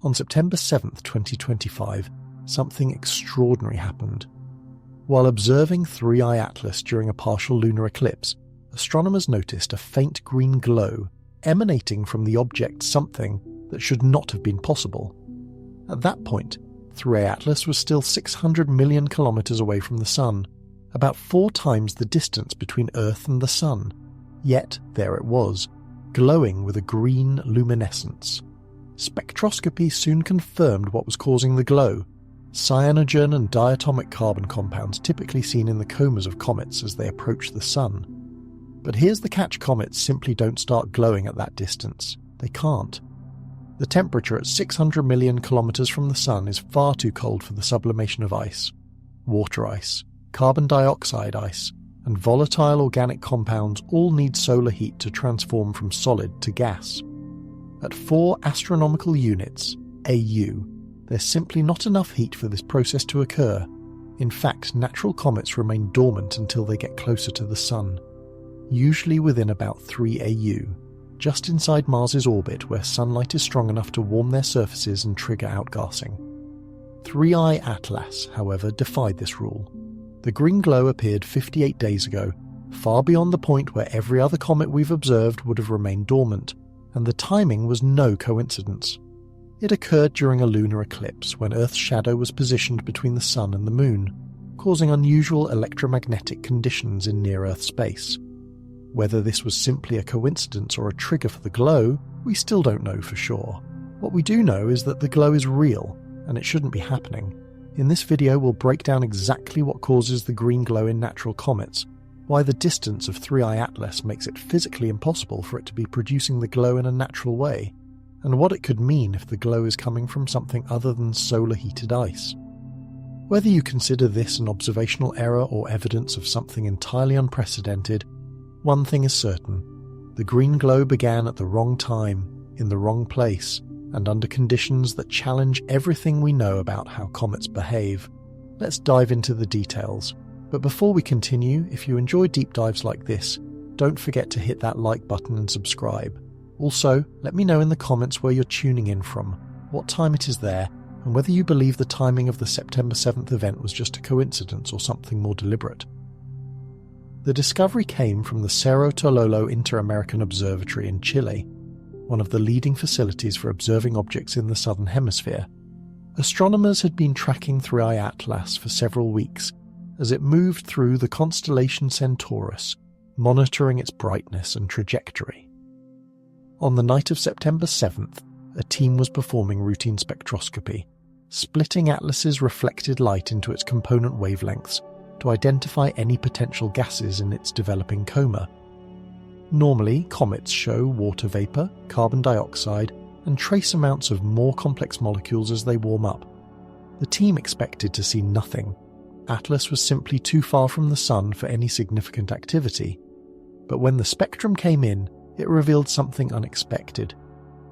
On September 7th, 2025, something extraordinary happened. While observing 3i Atlas during a partial lunar eclipse, astronomers noticed a faint green glow emanating from the object something that should not have been possible. At that point, 3i Atlas was still 600 million kilometers away from the Sun, about 4 times the distance between Earth and the Sun. Yet there it was, glowing with a green luminescence. Spectroscopy soon confirmed what was causing the glow: cyanogen and diatomic carbon compounds typically seen in the comas of comets as they approach the Sun. But here's the catch: comets simply don't start glowing at that distance. They can't. The temperature at 600 million kilometers from the Sun is far too cold for the sublimation of ice. Water ice, carbon dioxide ice, and volatile organic compounds all need solar heat to transform from solid to gas. At 4 astronomical units, AU, there's simply not enough heat for this process to occur. In fact, natural comets remain dormant until they get closer to the Sun, usually within about 3 AU, just inside Mars's orbit where sunlight is strong enough to warm their surfaces and trigger outgassing. 3i Atlas, however, defied this rule. The green glow appeared 58 days ago, far beyond the point where every other comet we've observed would have remained dormant, and the timing was no coincidence. It occurred during a lunar eclipse when Earth's shadow was positioned between the Sun and the Moon, causing unusual electromagnetic conditions in near-Earth space. Whether this was simply a coincidence or a trigger for the glow, we still don't know for sure. What we do know is that the glow is real, and it shouldn't be happening. In this video we'll break down exactly what causes the green glow in natural comets, why the distance of 3i Atlas makes it physically impossible for it to be producing the glow in a natural way, and what it could mean if the glow is coming from something other than solar-heated ice. Whether you consider this an observational error or evidence of something entirely unprecedented, one thing is certain: the green glow began at the wrong time, in the wrong place, and under conditions that challenge everything we know about how comets behave. Let's dive into the details. But before we continue, if you enjoy deep dives like this, don't forget to hit that like button and subscribe. Also, let me know in the comments where you're tuning in from, what time it is there, and whether you believe the timing of the September 7th event was just a coincidence or something more deliberate. The discovery came from the Cerro Tololo Inter-American Observatory in Chile, one of the leading facilities for observing objects in the Southern Hemisphere. Astronomers had been tracking 3i Atlas for several weeks as it moved through the constellation Centaurus, monitoring its brightness and trajectory. On the night of September 7th, a team was performing routine spectroscopy, splitting Atlas's reflected light into its component wavelengths to identify any potential gases in its developing coma. Normally, comets show water vapor, carbon dioxide, and trace amounts of more complex molecules as they warm up. The team expected to see nothing. Atlas was simply too far from the Sun for any significant activity. But when the spectrum came in, it revealed something unexpected.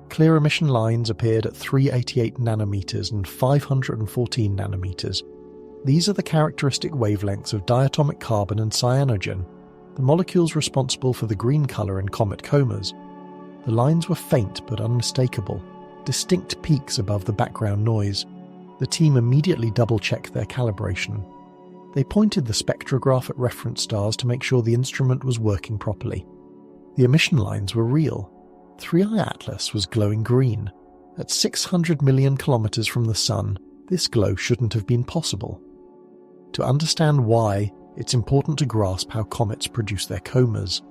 Clear emission lines appeared at 388 nanometers and 514 nanometers. These are the characteristic wavelengths of diatomic carbon and cyanogen, the molecules responsible for the green color in comet comas. The lines were faint but unmistakable, distinct peaks above the background noise. The team immediately double-checked their calibration. They pointed the spectrograph at reference stars to make sure the instrument was working properly. The emission lines were real. 3i Atlas was glowing green. At 600 million kilometers from the Sun, this glow shouldn't have been possible. To understand why, it's important to grasp how comets produce their comas.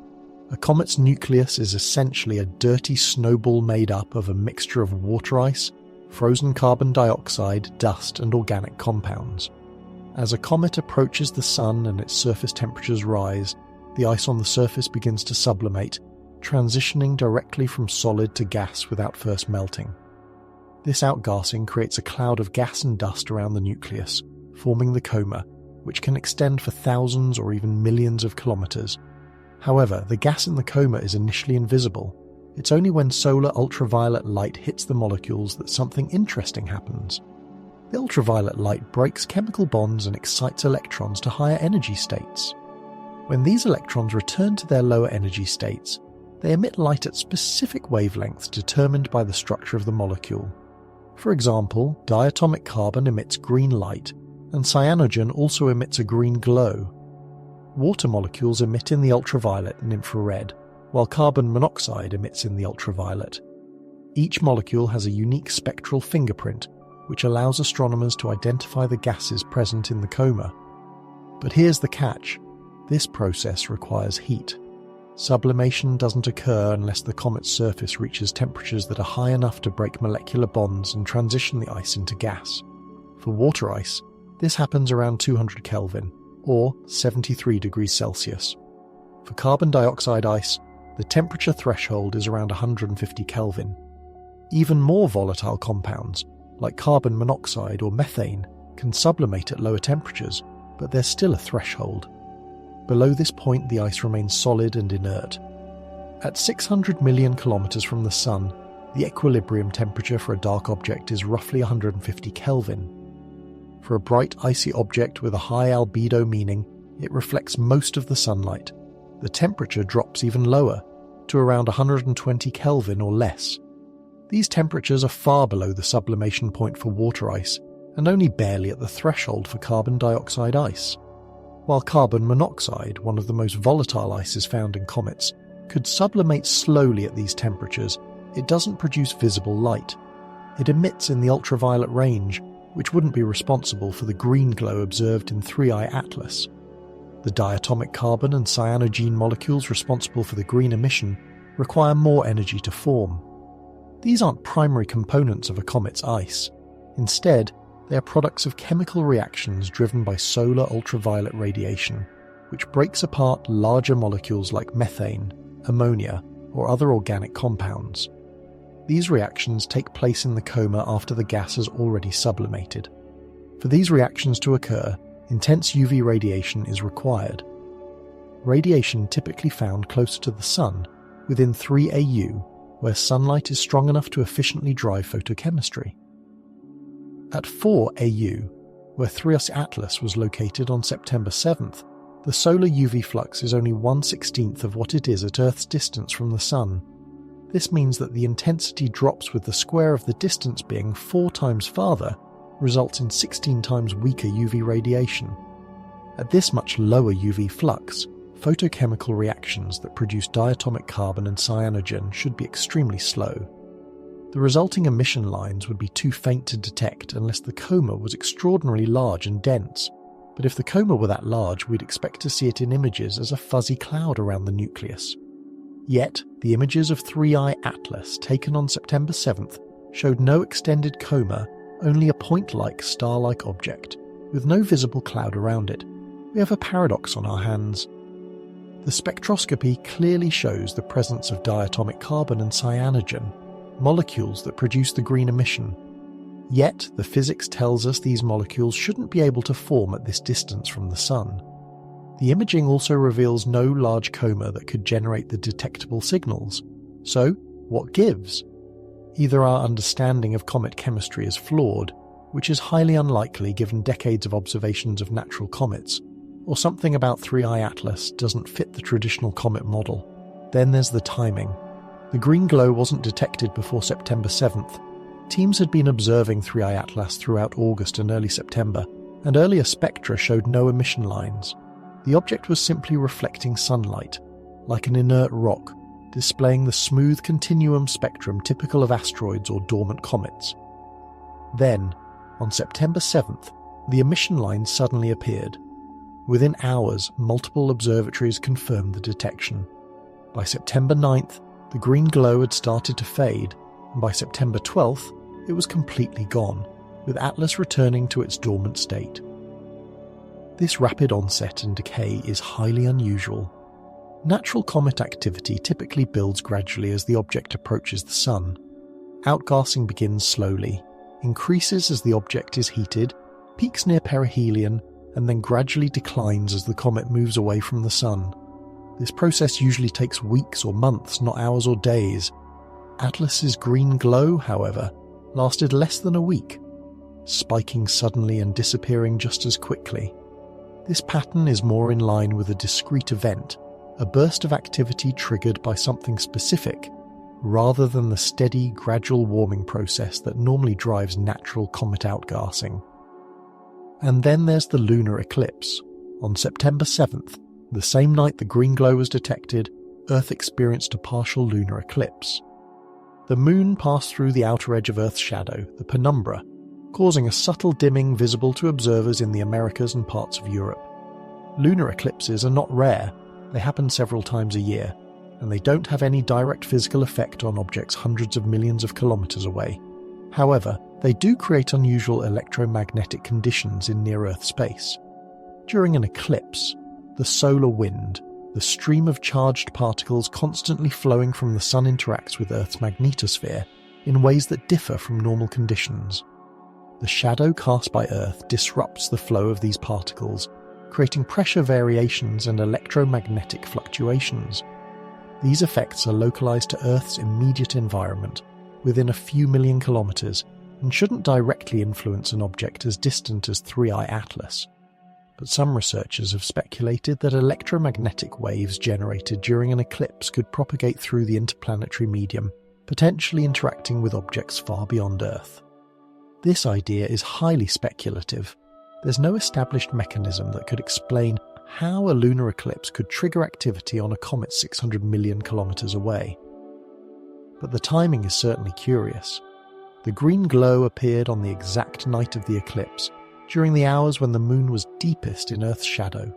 A comet's nucleus is essentially a dirty snowball made up of a mixture of water ice, frozen carbon dioxide, dust, and organic compounds. As a comet approaches the Sun and its surface temperatures rise, the ice on the surface begins to sublimate, transitioning directly from solid to gas without first melting. This outgassing creates a cloud of gas and dust around the nucleus, forming the coma, which can extend for thousands or even millions of kilometers. However, the gas in the coma is initially invisible. It's only when solar ultraviolet light hits the molecules that something interesting happens. The ultraviolet light breaks chemical bonds and excites electrons to higher energy states. When these electrons return to their lower energy states, they emit light at specific wavelengths determined by the structure of the molecule. For example, diatomic carbon emits green light, and cyanogen also emits a green glow. Water molecules emit in the ultraviolet and infrared, while carbon monoxide emits in the ultraviolet. Each molecule has a unique spectral fingerprint, which allows astronomers to identify the gases present in the coma. But here's the catch: this process requires heat. Sublimation doesn't occur unless the comet's surface reaches temperatures that are high enough to break molecular bonds and transition the ice into gas. For water ice, this happens around 200 Kelvin, or 73 degrees Celsius. For carbon dioxide ice, the temperature threshold is around 150 Kelvin. Even more volatile compounds, like carbon monoxide or methane, can sublimate at lower temperatures, but there's still a threshold. Below this point, the ice remains solid and inert. At 600 million kilometers from the Sun, the equilibrium temperature for a dark object is roughly 150 Kelvin. For a bright, icy object with a high albedo, meaning it reflects most of the sunlight, the temperature drops even lower, to around 120 Kelvin or less. These temperatures are far below the sublimation point for water ice, and only barely at the threshold for carbon dioxide ice. While carbon monoxide, one of the most volatile ices found in comets, could sublimate slowly at these temperatures, it doesn't produce visible light. It emits in the ultraviolet range, which wouldn't be responsible for the green glow observed in 3I Atlas. The diatomic carbon and cyanogen molecules responsible for the green emission require more energy to form. These aren't primary components of a comet's ice. Instead, they are products of chemical reactions driven by solar ultraviolet radiation, which breaks apart larger molecules like methane, ammonia, or other organic compounds. These reactions take place in the coma after the gas has already sublimated. For these reactions to occur, intense UV radiation is required. Radiation typically found closer to the Sun, within 3 AU, where sunlight is strong enough to efficiently drive photochemistry. At 4 AU, where 3I Atlas was located on September 7th, the solar UV flux is only 1/16 of what it is at Earth's distance from the Sun. This means that the intensity drops with the square of the distance being 4 times farther, results in 16 times weaker UV radiation. At this much lower UV flux, photochemical reactions that produce diatomic carbon and cyanogen should be extremely slow. The resulting emission lines would be too faint to detect unless the coma was extraordinarily large and dense. But if the coma were that large, we'd expect to see it in images as a fuzzy cloud around the nucleus. Yet, the images of 3I Atlas taken on September 7th showed no extended coma, only a point-like star-like object, with no visible cloud around it. We have a paradox on our hands. The spectroscopy clearly shows the presence of diatomic carbon and cyanogen, molecules that produce the green emission. Yet, the physics tells us these molecules shouldn't be able to form at this distance from the Sun. The imaging also reveals no large coma that could generate the detectable signals. So, what gives? Either our understanding of comet chemistry is flawed, which is highly unlikely given decades of observations of natural comets, or something about 3I Atlas doesn't fit the traditional comet model. Then there's the timing. The green glow wasn't detected before September 7th. Teams had been observing 3I Atlas throughout August and early September, and earlier spectra showed no emission lines. The object was simply reflecting sunlight, like an inert rock, displaying the smooth continuum spectrum typical of asteroids or dormant comets. Then, on September 7th, the emission line suddenly appeared. Within hours, multiple observatories confirmed the detection. By September 9th, the green glow had started to fade, and by September 12th, it was completely gone, with Atlas returning to its dormant state. This rapid onset and decay is highly unusual. Natural comet activity typically builds gradually as the object approaches the Sun. Outgassing begins slowly, increases as the object is heated, peaks near perihelion, and then gradually declines as the comet moves away from the Sun. This process usually takes weeks or months, not hours or days. Atlas's green glow, however, lasted less than a week, spiking suddenly and disappearing just as quickly. This pattern is more in line with a discrete event, a burst of activity triggered by something specific, rather than the steady, gradual warming process that normally drives natural comet outgassing. And then there's the lunar eclipse. On September 7th, the same night the green glow was detected, Earth experienced a partial lunar eclipse. The moon passed through the outer edge of Earth's shadow, the penumbra, causing a subtle dimming visible to observers in the Americas and parts of Europe. Lunar eclipses are not rare, they happen several times a year, and they don't have any direct physical effect on objects hundreds of millions of kilometers away. However, they do create unusual electromagnetic conditions in near-Earth space. During an eclipse, the solar wind, the stream of charged particles constantly flowing from the Sun, interacts with Earth's magnetosphere in ways that differ from normal conditions. The shadow cast by Earth disrupts the flow of these particles, creating pressure variations and electromagnetic fluctuations. These effects are localized to Earth's immediate environment, within a few million kilometers, and shouldn't directly influence an object as distant as 3I Atlas. But some researchers have speculated that electromagnetic waves generated during an eclipse could propagate through the interplanetary medium, potentially interacting with objects far beyond Earth. This idea is highly speculative. There's no established mechanism that could explain how a lunar eclipse could trigger activity on a comet 600 million kilometers away. But the timing is certainly curious. The green glow appeared on the exact night of the eclipse, during the hours when the moon was deepest in Earth's shadow.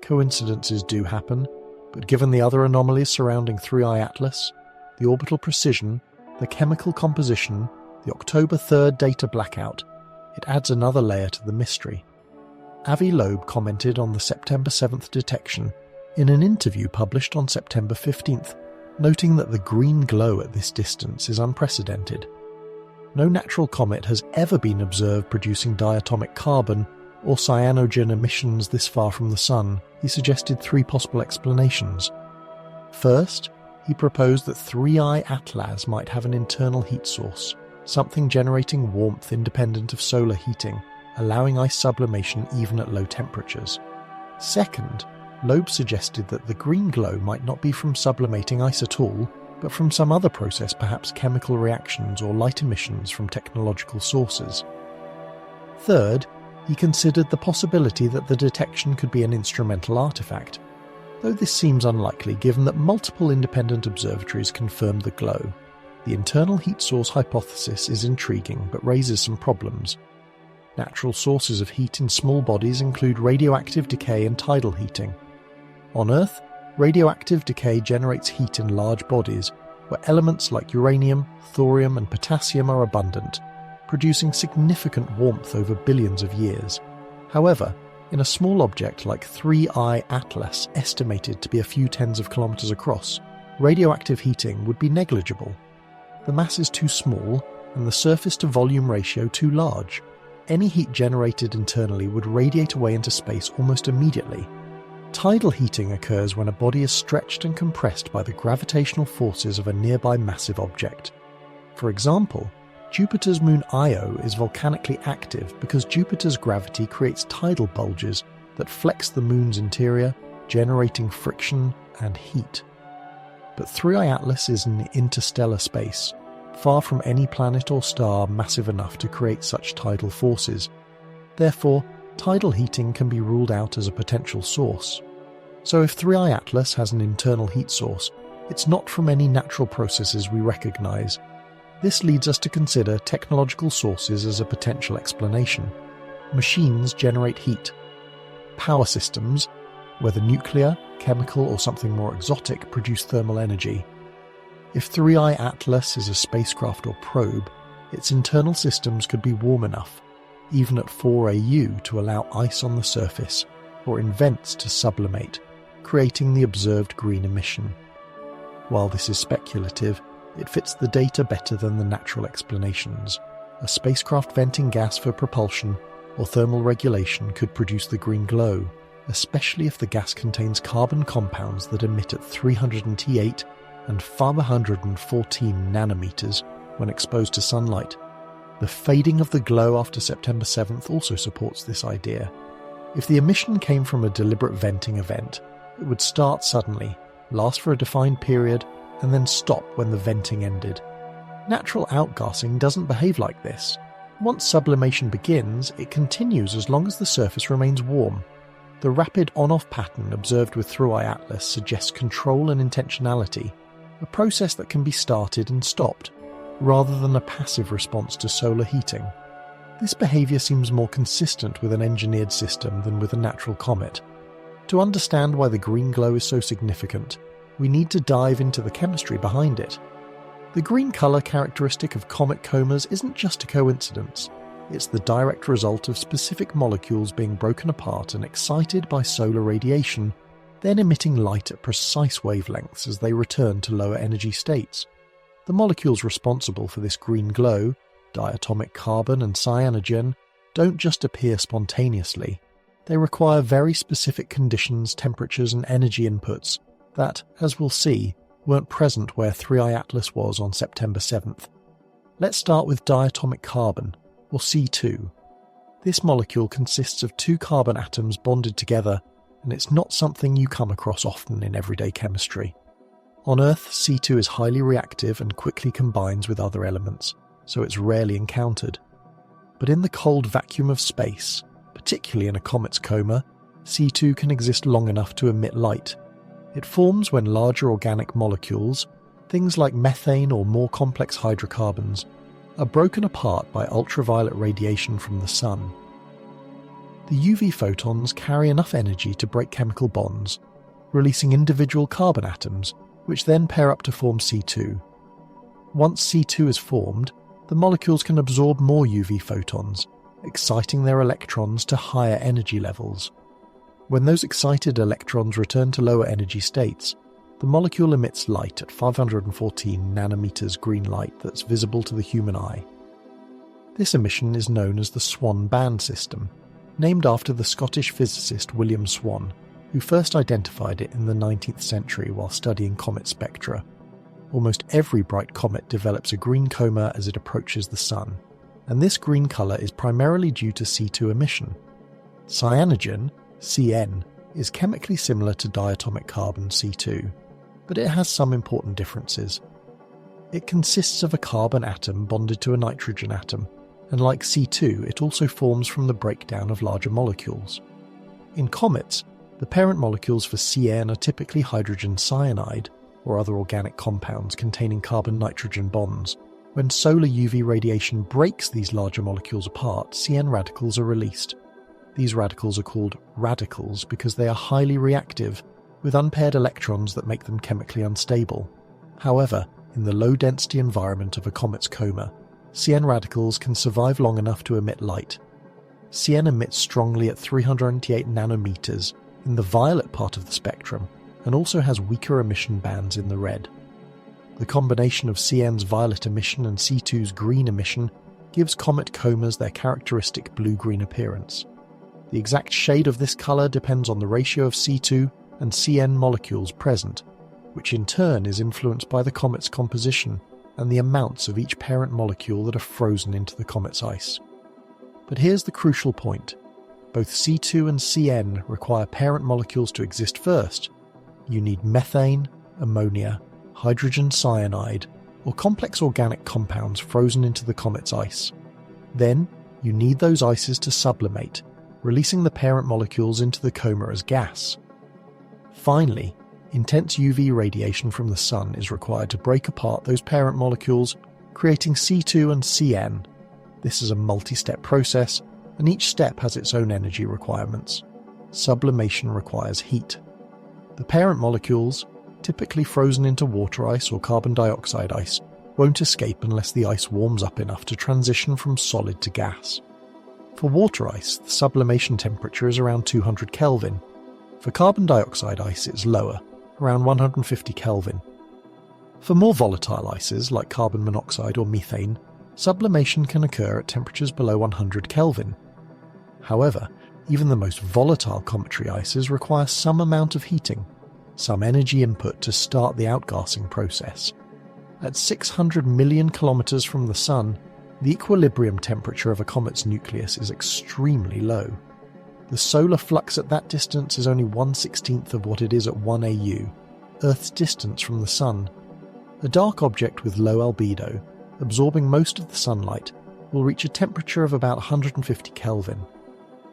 Coincidences do happen, but given the other anomalies surrounding 3I Atlas, the orbital precision, the chemical composition, the October 3rd data blackout, it adds another layer to the mystery. Avi Loeb commented on the September 7th detection in an interview published on September 15th, noting that the green glow at this distance is unprecedented. No natural comet has ever been observed producing diatomic carbon or cyanogen emissions this far from the Sun. He suggested three possible explanations. First, he proposed that 3I Atlas might have an internal heat source, something generating warmth independent of solar heating, allowing ice sublimation even at low temperatures. Second, Loeb suggested that the green glow might not be from sublimating ice at all, but from some other process, perhaps chemical reactions or light emissions from technological sources. Third, he considered the possibility that the detection could be an instrumental artifact, though this seems unlikely given that multiple independent observatories confirmed the glow. The internal heat source hypothesis is intriguing but raises some problems. Natural sources of heat in small bodies include radioactive decay and tidal heating. On Earth, radioactive decay generates heat in large bodies, where elements like uranium, thorium and potassium are abundant, producing significant warmth over billions of years. However, in a small object like 3I Atlas, estimated to be a few tens of kilometers across, radioactive heating would be negligible. The mass is too small and the surface-to-volume ratio too large. Any heat generated internally would radiate away into space almost immediately. Tidal heating occurs when a body is stretched and compressed by the gravitational forces of a nearby massive object. For example, Jupiter's moon Io is volcanically active because Jupiter's gravity creates tidal bulges that flex the moon's interior, generating friction and heat. But 3I Atlas is in interstellar space, far from any planet or star massive enough to create such tidal forces. Therefore, tidal heating can be ruled out as a potential source. So if 3I Atlas has an internal heat source, it's not from any natural processes we recognize. This leads us to consider technological sources as a potential explanation. Machines generate heat. Power systems, whether nuclear, chemical or something more exotic, produce thermal energy. If 3I Atlas is a spacecraft or probe, its internal systems could be warm enough, even at 4 AU, to allow ice on the surface, or in vents to sublimate, creating the observed green emission. While this is speculative, it fits the data better than the natural explanations. A spacecraft venting gas for propulsion or thermal regulation could produce the green glow, especially if the gas contains carbon compounds that emit at 308 and 514 nanometers when exposed to sunlight. The fading of the glow after September 7th also supports this idea. If the emission came from a deliberate venting event, it would start suddenly, last for a defined period, and then stop when the venting ended. Natural outgassing doesn't behave like this. Once sublimation begins, it continues as long as the surface remains warm. The rapid on-off pattern observed with Third Eye Atlas suggests control and intentionality, a process that can be started and stopped, rather than a passive response to solar heating. This behaviour seems more consistent with an engineered system than with a natural comet. To understand why the green glow is so significant, we need to dive into the chemistry behind it. The green colour characteristic of comet comas isn't just a coincidence. It's the direct result of specific molecules being broken apart and excited by solar radiation, then emitting light at precise wavelengths as they return to lower energy states. The molecules responsible for this green glow, diatomic carbon and cyanogen, don't just appear spontaneously. They require very specific conditions, temperatures and energy inputs that, as we'll see, weren't present where Third Eye Atlas was on September 7th. Let's start with diatomic carbon, or C2. This molecule consists of two carbon atoms bonded together, and it's not something you come across often in everyday chemistry. On Earth, C2 is highly reactive and quickly combines with other elements, so it's rarely encountered. But in the cold vacuum of space, particularly in a comet's coma, C2 can exist long enough to emit light. It forms when larger organic molecules, things like methane or more complex hydrocarbons, are broken apart by ultraviolet radiation from the sun. The UV photons carry enough energy to break chemical bonds, releasing individual carbon atoms, which then pair up to form C2. Once C2 is formed, the molecules can absorb more UV photons, exciting their electrons to higher energy levels. When those excited electrons return to lower energy states, the molecule emits light at 514 nanometers green light that's visible to the human eye. This emission is known as the Swan band system, named after the Scottish physicist William Swan, who first identified it in the 19th century while studying comet spectra. Almost every bright comet develops a green coma as it approaches the sun, and this green colour is primarily due to C2 emission. Cyanogen, Cn, is chemically similar to diatomic carbon C2, but it has some important differences. It consists of a carbon atom bonded to a nitrogen atom, and like C2, it also forms from the breakdown of larger molecules. In comets, the parent molecules for Cn are typically hydrogen cyanide, or other organic compounds containing carbon-nitrogen bonds. When solar UV radiation breaks these larger molecules apart, Cn radicals are released. These radicals are called radicals because they are highly reactive, with unpaired electrons that make them chemically unstable. However, in the low-density environment of a comet's coma, Cn radicals can survive long enough to emit light. Cn emits strongly at 398 nanometers in the violet part of the spectrum, and also has weaker emission bands in the red. The combination of Cn's violet emission and C2's green emission gives comet comas their characteristic blue-green appearance. The exact shade of this colour depends on the ratio of C2 and Cn molecules present, which in turn is influenced by the comet's composition and the amounts of each parent molecule that are frozen into the comet's ice. But here's the crucial point. Both C2 and Cn require parent molecules to exist first. You need methane, ammonia, hydrogen cyanide, or complex organic compounds frozen into the comet's ice. Then, you need those ices to sublimate, releasing the parent molecules into the coma as gas. Finally, intense UV radiation from the sun is required to break apart those parent molecules, creating C2 and Cn. This is a multi-step process, and each step has its own energy requirements. Sublimation requires heat. The parent molecules, typically frozen into water ice or carbon dioxide ice, won't escape unless the ice warms up enough to transition from solid to gas. For water ice, the sublimation temperature is around 200 Kelvin. For carbon dioxide ice, it's lower, around 150 Kelvin. For more volatile ices, like carbon monoxide or methane, sublimation can occur at temperatures below 100 Kelvin. However, even the most volatile cometary ices require some amount of heating, some energy input to start the outgassing process. At 600 million kilometers from the Sun, the equilibrium temperature of a comet's nucleus is extremely low. The solar flux at that distance is only 1/16 of what it is at 1 AU, Earth's distance from the Sun. A dark object with low albedo, absorbing most of the sunlight, will reach a temperature of about 150 Kelvin.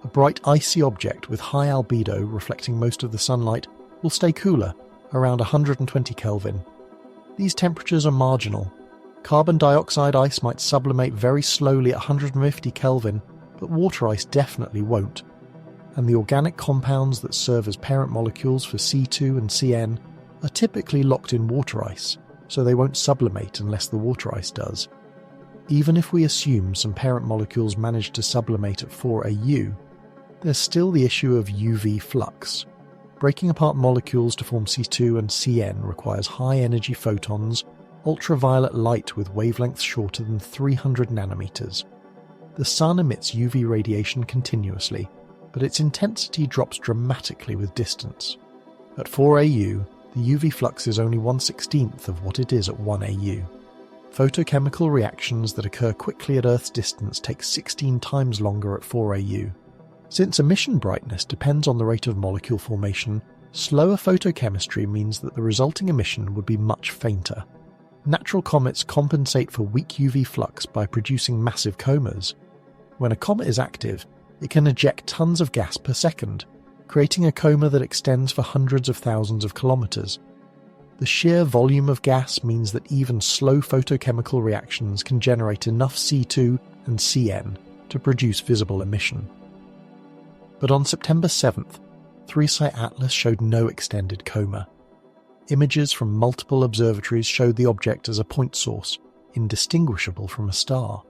A bright icy object with high albedo reflecting most of the sunlight will stay cooler, around 120 Kelvin. These temperatures are marginal. Carbon dioxide ice might sublimate very slowly at 150 Kelvin, but water ice definitely won't. And the organic compounds that serve as parent molecules for C2 and Cn are typically locked in water ice, so they won't sublimate unless the water ice does. Even if we assume some parent molecules manage to sublimate at 4 AU, there's still the issue of UV flux. Breaking apart molecules to form C2 and Cn requires high-energy photons, ultraviolet light with wavelengths shorter than 300 nanometers. The sun emits UV radiation continuously, but its intensity drops dramatically with distance. At 4 AU, the UV flux is only 1/16th of what it is at 1 AU. Photochemical reactions that occur quickly at Earth's distance take 16 times longer at 4 AU. Since emission brightness depends on the rate of molecule formation, slower photochemistry means that the resulting emission would be much fainter. Natural comets compensate for weak UV flux by producing massive comas. When a comet is active, it can eject tons of gas per second, creating a coma that extends for hundreds of thousands of kilometers. The sheer volume of gas means that even slow photochemical reactions can generate enough C2 and Cn to produce visible emission. But on September 7th, 3SI Atlas showed no extended coma. Images from multiple observatories showed the object as a point source, indistinguishable from a star.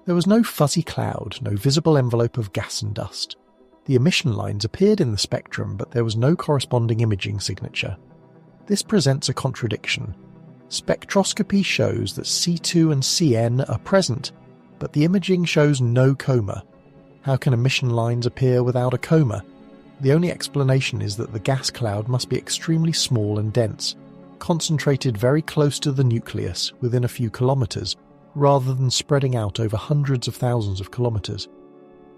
There was no fuzzy cloud, no visible envelope of gas and dust. The emission lines appeared in the spectrum, but there was no corresponding imaging signature. This presents a contradiction. Spectroscopy shows that C2 and Cn are present, but the imaging shows no coma. How can emission lines appear without a coma? The only explanation is that the gas cloud must be extremely small and dense, concentrated very close to the nucleus within a few kilometers, rather than spreading out over hundreds of thousands of kilometers.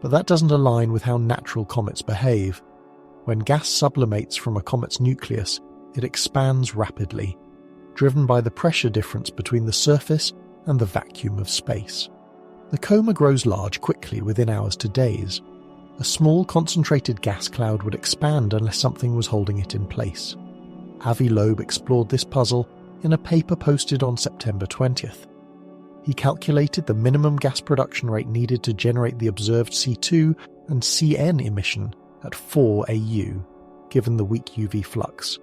But that doesn't align with how natural comets behave. When gas sublimates from a comet's nucleus, it expands rapidly, driven by the pressure difference between the surface and the vacuum of space. The coma grows large quickly within hours to days. A small concentrated gas cloud would expand unless something was holding it in place. Avi Loeb explored this puzzle in a paper posted on September 20th. He calculated the minimum gas production rate needed to generate the observed C2 and Cn emission at 4 AU, given the weak UV flux.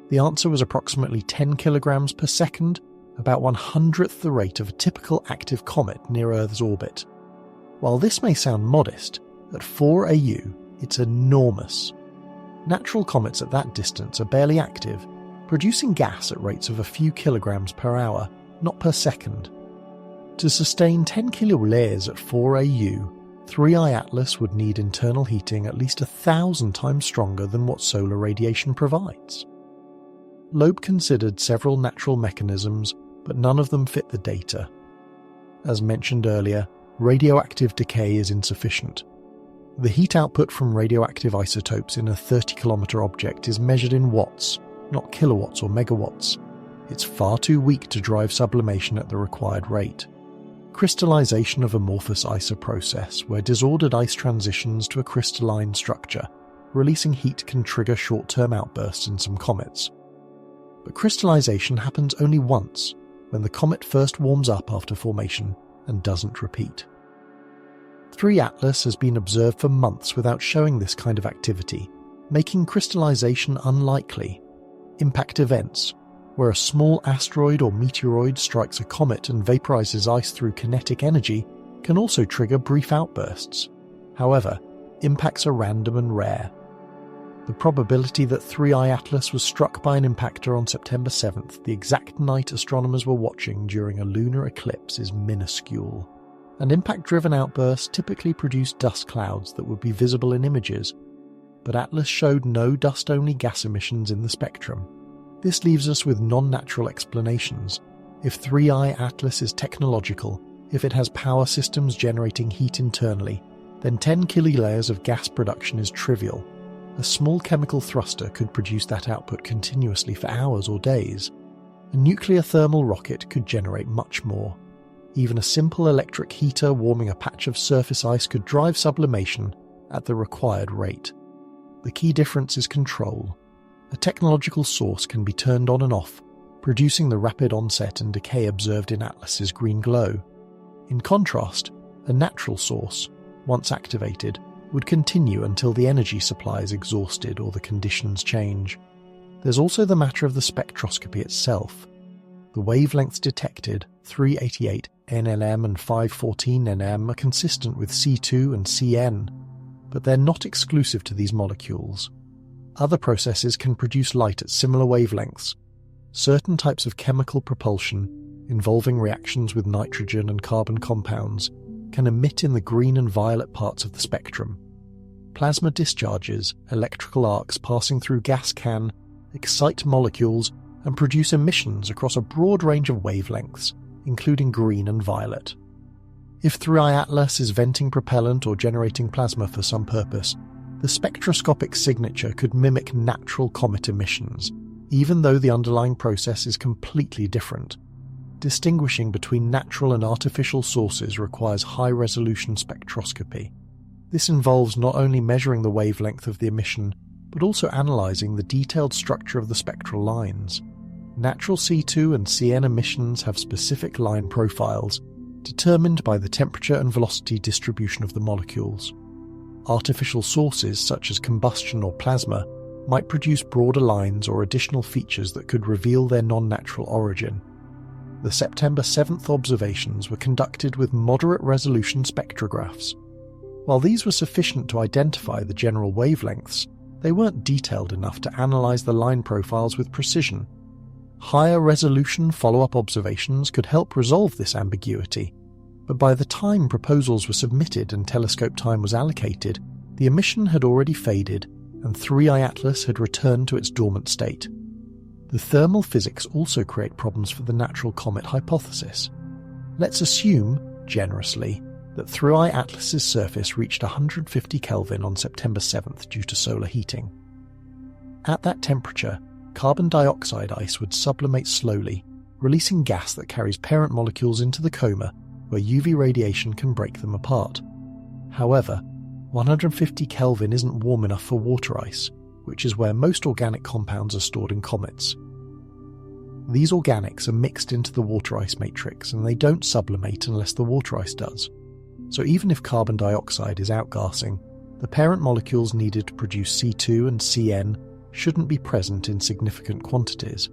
The answer was approximately 10 kilograms per second, about 1/100th the rate of a typical active comet near Earth's orbit. While this may sound modest, at 4 AU, it's enormous. Natural comets at that distance are barely active, producing gas at rates of a few kilograms per hour, not per second. To sustain 10 kilolares at 4 AU, 3I Atlas would need internal heating at least 1,000 times stronger than what solar radiation provides. Loeb considered several natural mechanisms, but none of them fit the data. As mentioned earlier, radioactive decay is insufficient. The heat output from radioactive isotopes in a 30-kilometer object is measured in watts, not kilowatts or megawatts. It's far too weak to drive sublimation at the required rate. Crystallization of amorphous ice a process where disordered ice transitions to a crystalline structure. Releasing heat can trigger short-term outbursts in some comets. But crystallization happens only once, when the comet first warms up after formation and doesn't repeat. 3 Atlas has been observed for months without showing this kind of activity, making crystallization unlikely. Impact events, where a small asteroid or meteoroid strikes a comet and vaporizes ice through kinetic energy, can also trigger brief outbursts. However, impacts are random and rare. The probability that 3I Atlas was struck by an impactor on September 7th, the exact night astronomers were watching during a lunar eclipse, is minuscule. And impact-driven outbursts typically produce dust clouds that would be visible in images, but Atlas showed no dust-only gas emissions in the spectrum. This leaves us with non-natural explanations. If 3I Atlas is technological, if it has power systems generating heat internally, then 10 kilolayers of gas production is trivial. A small chemical thruster could produce that output continuously for hours or days. a nuclear thermal rocket could generate much more. Even a simple electric heater warming a patch of surface ice could drive sublimation at the required rate. The key difference is control. A technological source can be turned on and off, producing the rapid onset and decay observed in Atlas's green glow. In contrast, a natural source, once activated, would continue until the energy supply is exhausted or the conditions change. There's also the matter of the spectroscopy itself. The wavelengths detected, 388 nm and 514 nm, are consistent with C2 and Cn, but they're not exclusive to these molecules. Other processes can produce light at similar wavelengths. Certain types of chemical propulsion, involving reactions with nitrogen and carbon compounds, can emit in the green and violet parts of the spectrum. Plasma discharges, electrical arcs passing through gas can, excite molecules and produce emissions across a broad range of wavelengths, including green and violet. If 3I Atlas is venting propellant or generating plasma for some purpose, the spectroscopic signature could mimic natural comet emissions, even though the underlying process is completely different. Distinguishing between natural and artificial sources requires high-resolution spectroscopy. This involves not only measuring the wavelength of the emission, but also analysing the detailed structure of the spectral lines. Natural C2 and Cn emissions have specific line profiles, determined by the temperature and velocity distribution of the molecules. Artificial sources such as combustion or plasma might produce broader lines or additional features that could reveal their non-natural origin. The September 7th observations were conducted with moderate-resolution spectrographs. While these were sufficient to identify the general wavelengths, they weren't detailed enough to analyse the line profiles with precision. Higher-resolution follow-up observations could help resolve this ambiguity, but by the time proposals were submitted and telescope time was allocated, the emission had already faded and 3I Atlas had returned to its dormant state. The thermal physics also create problems for the natural comet hypothesis. Let's assume, generously, that 3I Atlas's surface reached 150 Kelvin on September 7th due to solar heating. At that temperature, carbon dioxide ice would sublimate slowly, releasing gas that carries parent molecules into the coma, where UV radiation can break them apart. However, 150 Kelvin isn't warm enough for water ice, which is where most organic compounds are stored in comets. These organics are mixed into the water ice matrix and they don't sublimate unless the water ice does. So even if carbon dioxide is outgassing, the parent molecules needed to produce C2 and Cn shouldn't be present in significant quantities.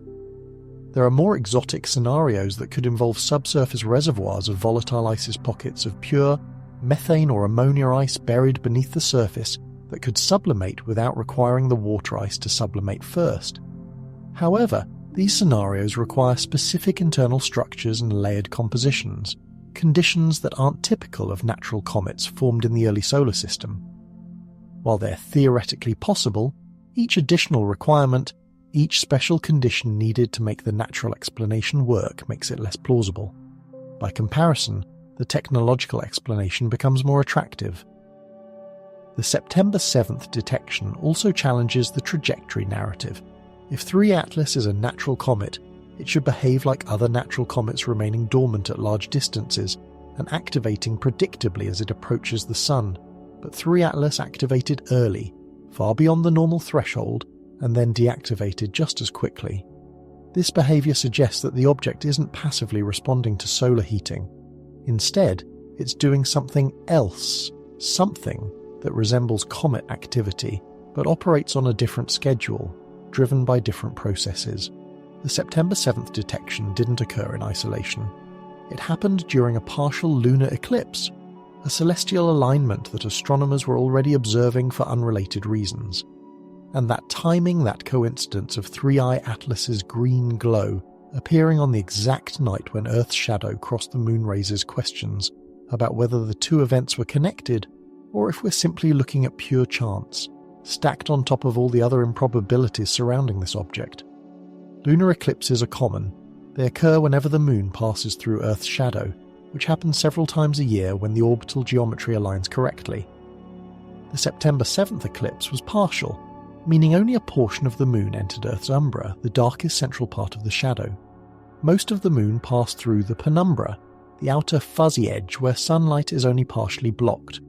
There are more exotic scenarios that could involve subsurface reservoirs of volatile ice pockets of pure methane or ammonia ice buried beneath the surface that could sublimate without requiring the water ice to sublimate first. However, these scenarios require specific internal structures and layered compositions, conditions that aren't typical of natural comets formed in the early solar system. While they're theoretically possible, each additional requirement, each special condition needed to make the natural explanation work makes it less plausible. By comparison, the technological explanation becomes more attractive. The September 7th detection also challenges the trajectory narrative. If 3 Atlas is a natural comet, it should behave like other natural comets remaining dormant at large distances and activating predictably as it approaches the Sun. But 3 Atlas activated early, far beyond the normal threshold, and then deactivated just as quickly. This behaviour suggests that the object isn't passively responding to solar heating. Instead, it's doing something else, something that resembles comet activity, but operates on a different schedule, driven by different processes. The September 7th detection didn't occur in isolation. It happened during a partial lunar eclipse, a celestial alignment that astronomers were already observing for unrelated reasons. And that timing, that coincidence of 3I Atlas's green glow appearing on the exact night when Earth's shadow crossed the moon raises questions about whether the two events were connected or if we're simply looking at pure chance, stacked on top of all the other improbabilities surrounding this object. Lunar eclipses are common. They occur whenever the moon passes through Earth's shadow, which happens several times a year when the orbital geometry aligns correctly. The September 7th eclipse was partial, meaning only a portion of the moon entered Earth's umbra, the darkest central part of the shadow. most of the moon passed through the penumbra, the outer fuzzy edge where sunlight is only partially blocked.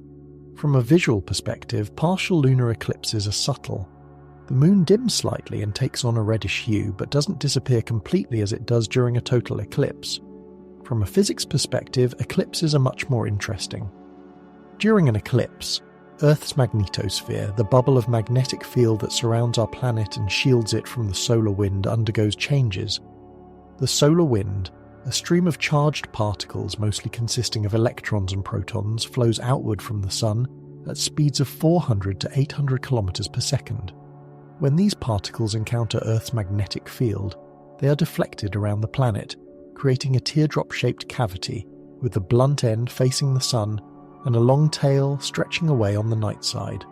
From a visual perspective, partial lunar eclipses are subtle. The moon dims slightly and takes on a reddish hue, but doesn't disappear completely as it does during a total eclipse. From a physics perspective, eclipses are much more interesting. During an eclipse, Earth's magnetosphere, the bubble of magnetic field that surrounds our planet and shields it from the solar wind, undergoes changes. The solar wind, a stream of charged particles mostly consisting of electrons and protons, flows outward from the Sun at speeds of 400 to 800 kilometers per second. When these particles encounter Earth's magnetic field, they are deflected around the planet, creating a teardrop-shaped cavity with the blunt end facing the Sun and a long tail stretching away on the night side.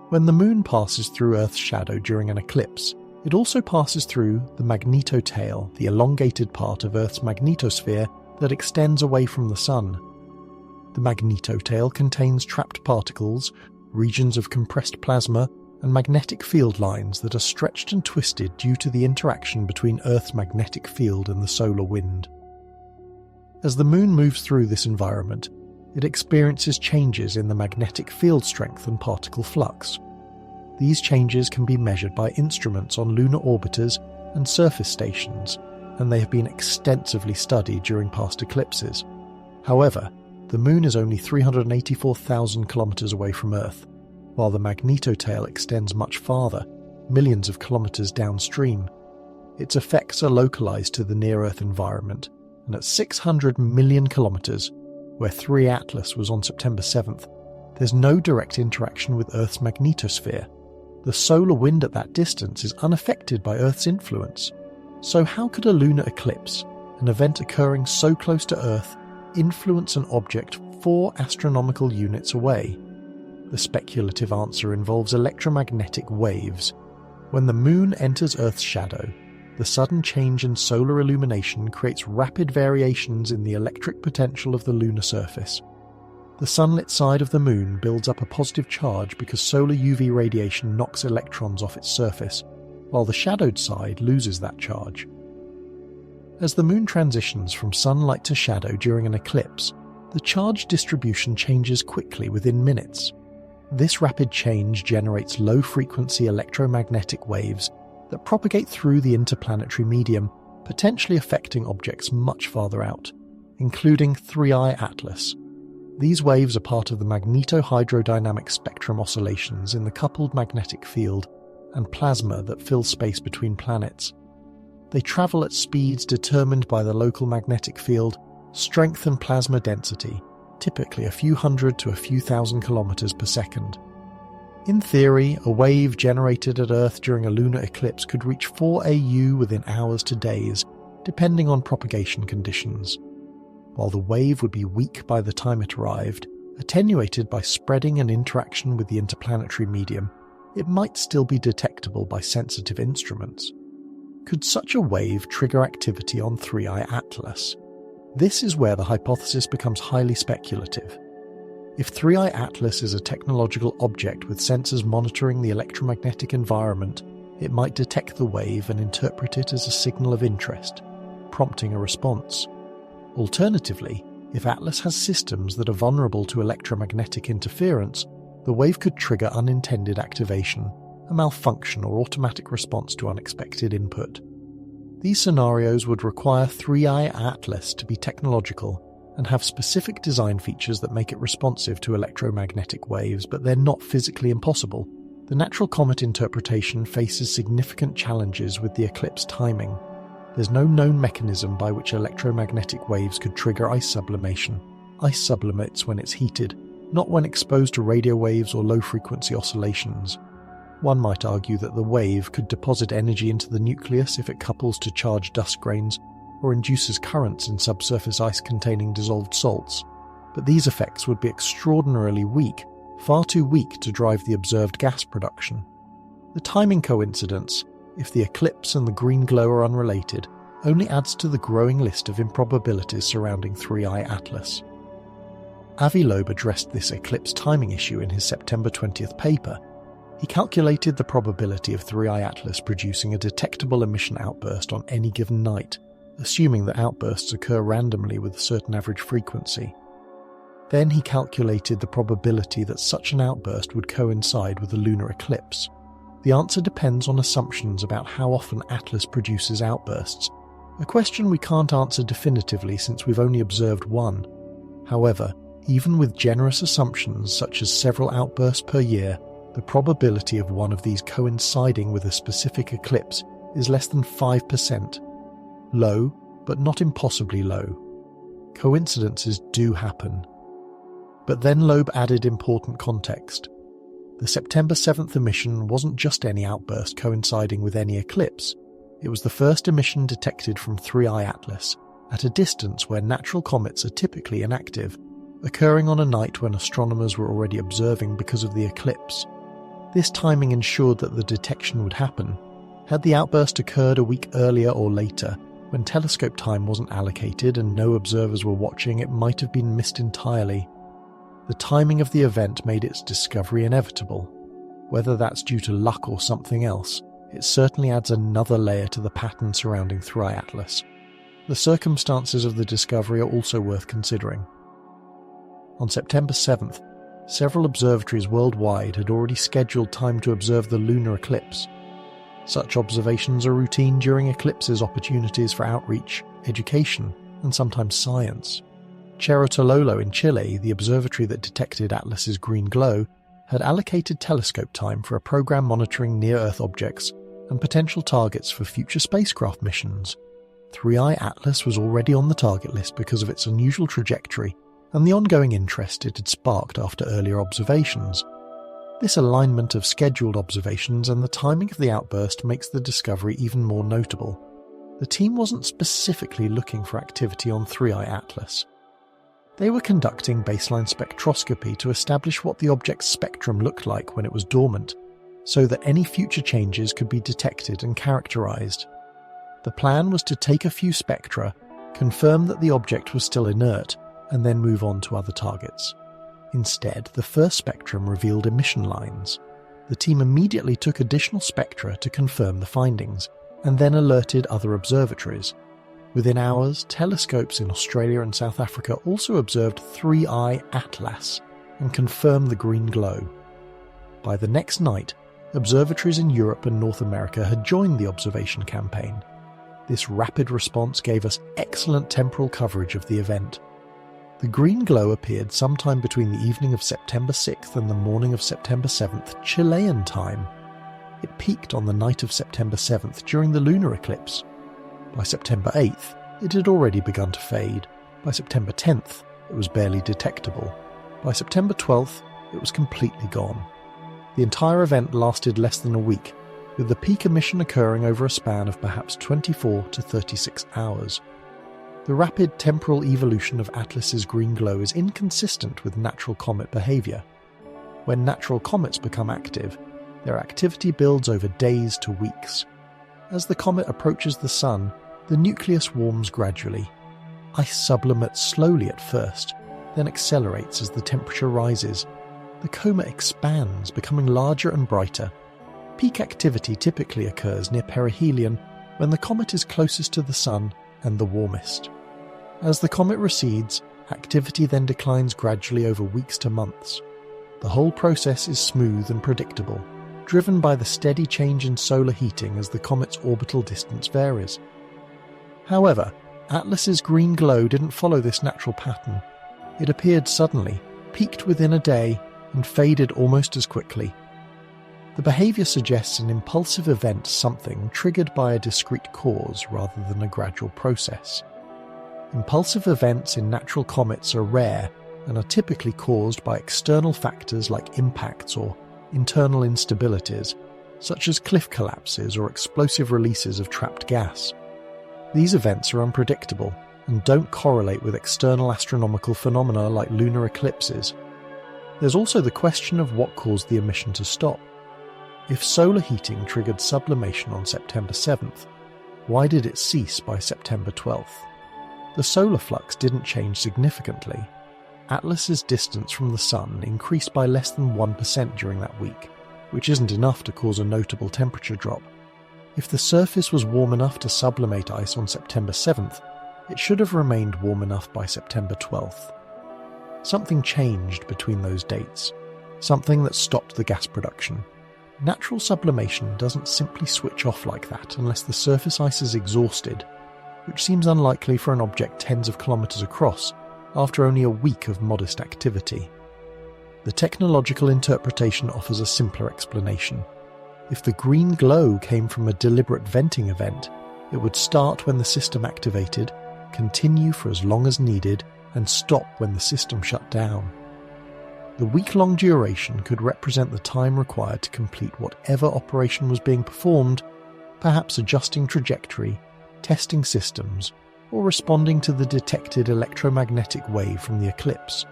When the moon passes through Earth's shadow during an eclipse, it also passes through the magnetotail, the elongated part of Earth's magnetosphere that extends away from the Sun. The magnetotail contains trapped particles, regions of compressed plasma, and magnetic field lines that are stretched and twisted due to the interaction between Earth's magnetic field and the solar wind. As the moon moves through this environment, it experiences changes in the magnetic field strength and particle flux. These changes can be measured by instruments on lunar orbiters and surface stations, and they have been extensively studied during past eclipses. However, the moon is only 384,000 kilometers away from Earth, while the magnetotail extends much farther, millions of kilometers downstream. Its effects are localized to the near-Earth environment, and at 600 million kilometers, where 3 Atlas was on September 7th, there's no direct interaction with Earth's magnetosphere. The solar wind at that distance is unaffected by Earth's influence. So how could a lunar eclipse, an event occurring so close to Earth, influence an object 4 astronomical units away? The speculative answer involves electromagnetic waves. When the moon enters Earth's shadow, the sudden change in solar illumination creates rapid variations in the electric potential of the lunar surface. The sunlit side of the moon builds up a positive charge because solar UV radiation knocks electrons off its surface, while the shadowed side loses that charge. As the moon transitions from sunlight to shadow during an eclipse, the charge distribution changes quickly within minutes. This rapid change generates low-frequency electromagnetic waves that propagate through the interplanetary medium, potentially affecting objects much farther out, including 3I Atlas. These waves are part of the magneto-hydrodynamic spectrum oscillations in the coupled magnetic field and plasma that fill space between planets. They travel at speeds determined by the local magnetic field, strength and plasma density, typically a few hundred to a few thousand kilometers per second. In theory, a wave generated at Earth during a lunar eclipse could reach 4 AU within hours to days, depending on propagation conditions. While the wave would be weak by the time it arrived, attenuated by spreading and interaction with the interplanetary medium, it might still be detectable by sensitive instruments. Could such a wave trigger activity on 3I Atlas? This is where the hypothesis becomes highly speculative. If 3I Atlas is a technological object with sensors monitoring the electromagnetic environment, it might detect the wave and interpret it as a signal of interest, prompting a response. Alternatively, if Atlas has systems that are vulnerable to electromagnetic interference, the wave could trigger unintended activation, a malfunction or automatic response to unexpected input. These scenarios would require 3I Atlas to be technological and have specific design features that make it responsive to electromagnetic waves, but they're not physically impossible. The natural comet interpretation faces significant challenges with the eclipse timing. There's no known mechanism by which electromagnetic waves could trigger ice sublimation. Ice sublimates when it's heated, not when exposed to radio waves or low-frequency oscillations. One might argue that the wave could deposit energy into the nucleus if it couples to charged dust grains, or induces currents in subsurface ice containing dissolved salts, but these effects would be extraordinarily weak, far too weak to drive the observed gas production. The timing coincidence, if the eclipse and the green glow are unrelated, only adds to the growing list of improbabilities surrounding 3I Atlas. Avi Loeb addressed this eclipse timing issue in his September 20th paper. He calculated the probability of 3I Atlas producing a detectable emission outburst on any given night, assuming that outbursts occur randomly with a certain average frequency. Then he calculated the probability that such an outburst would coincide with a lunar eclipse. The answer depends on assumptions about how often Atlas produces outbursts, a question we can't answer definitively since we've only observed one. However, even with generous assumptions such as several outbursts per year, the probability of one of these coinciding with a specific eclipse is less than 5%. Low, but not impossibly low. Coincidences do happen. But then Loeb added important context. The September 7th emission wasn't just any outburst coinciding with any eclipse. It was the first emission detected from 3I Atlas, at a distance where natural comets are typically inactive, occurring on a night when astronomers were already observing because of the eclipse. This timing ensured that the detection would happen. Had the outburst occurred a week earlier or later, when telescope time wasn't allocated and no observers were watching, it might have been missed entirely. The timing of the event made its discovery inevitable. Whether that's due to luck or something else, it certainly adds another layer to the pattern surrounding 3I Atlas. The circumstances of the discovery are also worth considering. On September 7th, several observatories worldwide had already scheduled time to observe the lunar eclipse. Such observations are routine during eclipses, opportunities for outreach, education, and sometimes science. Cerro Tololo in Chile, the observatory that detected Atlas's green glow, had allocated telescope time for a program monitoring near-Earth objects and potential targets for future spacecraft missions. 3I Atlas was already on the target list because of its unusual trajectory and the ongoing interest it had sparked after earlier observations. This alignment of scheduled observations and the timing of the outburst makes the discovery even more notable. The team wasn't specifically looking for activity on 3I Atlas. They were conducting baseline spectroscopy to establish what the object's spectrum looked like when it was dormant, so that any future changes could be detected and characterized. The plan was to take a few spectra, confirm that the object was still inert, and then move on to other targets. Instead, the first spectrum revealed emission lines. The team immediately took additional spectra to confirm the findings, and then alerted other observatories. Within hours, telescopes in Australia and South Africa also observed 3I Atlas and confirmed the green glow. By the next night, observatories in Europe and North America had joined the observation campaign. This rapid response gave us excellent temporal coverage of the event. The green glow appeared sometime between the evening of September 6th and the morning of September 7th Chilean time. It peaked on the night of September 7th during the lunar eclipse. By September 8th, it had already begun to fade. By September 10th, it was barely detectable. By September 12th, it was completely gone. The entire event lasted less than a week, with the peak emission occurring over a span of perhaps 24 to 36 hours. The rapid temporal evolution of Atlas's green glow is inconsistent with natural comet behavior. When natural comets become active, their activity builds over days to weeks. As the comet approaches the Sun, the nucleus warms gradually. Ice sublimates slowly at first, then accelerates as the temperature rises. The coma expands, becoming larger and brighter. Peak activity typically occurs near perihelion, when the comet is closest to the Sun and the warmest. As the comet recedes, activity then declines gradually over weeks to months. The whole process is smooth and predictable, driven by the steady change in solar heating as the comet's orbital distance varies. However, Atlas's green glow didn't follow this natural pattern. It appeared suddenly, peaked within a day, and faded almost as quickly. The behavior suggests an impulsive event, something triggered by a discrete cause rather than a gradual process. Impulsive events in natural comets are rare and are typically caused by external factors like impacts or internal instabilities, such as cliff collapses or explosive releases of trapped gas. These events are unpredictable and don't correlate with external astronomical phenomena like lunar eclipses. There's also the question of what caused the emission to stop. If solar heating triggered sublimation on September 7th, why did it cease by September 12th? The solar flux didn't change significantly. Atlas's distance from the Sun increased by less than 1% during that week, which isn't enough to cause a notable temperature drop. If the surface was warm enough to sublimate ice on September 7th, it should have remained warm enough by September 12th. Something changed between those dates, something that stopped the gas production. Natural sublimation doesn't simply switch off like that unless the surface ice is exhausted, which seems unlikely for an object tens of kilometers across after only a week of modest activity. The technological interpretation offers a simpler explanation. If the green glow came from a deliberate venting event, it would start when the system activated, continue for as long as needed, and stop when the system shut down. The week-long duration could represent the time required to complete whatever operation was being performed, perhaps adjusting trajectory, testing systems, or responding to the detected electromagnetic wave from the eclipse.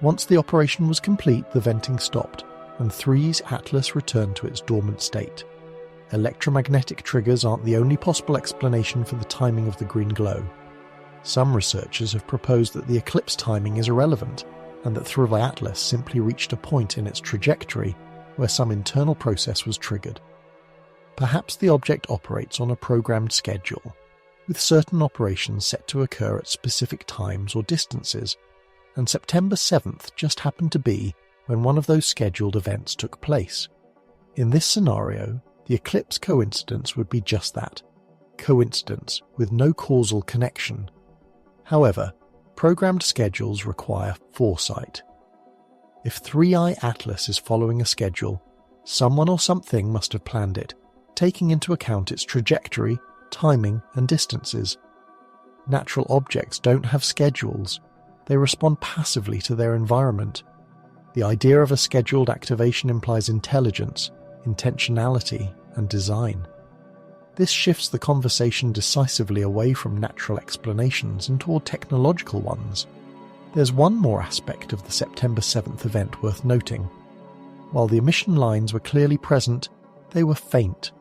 Once the operation was complete, the venting stopped, and 3's atlas returned to its dormant state. Electromagnetic triggers aren't the only possible explanation for the timing of the green glow. Some researchers have proposed that the eclipse timing is irrelevant, and that 3's atlas simply reached a point in its trajectory where some internal process was triggered. Perhaps the object operates on a programmed schedule, with certain operations set to occur at specific times or distances, and September 7th just happened to be when one of those scheduled events took place. In this scenario, the eclipse coincidence would be just that, coincidence with no causal connection. However, programmed schedules require foresight. If 3i Atlas is following a schedule, someone or something must have planned it, taking into account its trajectory, timing, and distances. Natural objects don't have schedules. They respond passively to their environment. The idea of a scheduled activation implies intelligence, intentionality, and design. This shifts the conversation decisively away from natural explanations and toward technological ones. There's one more aspect of the September 7th event worth noting. While the emission lines were clearly present, they were faint.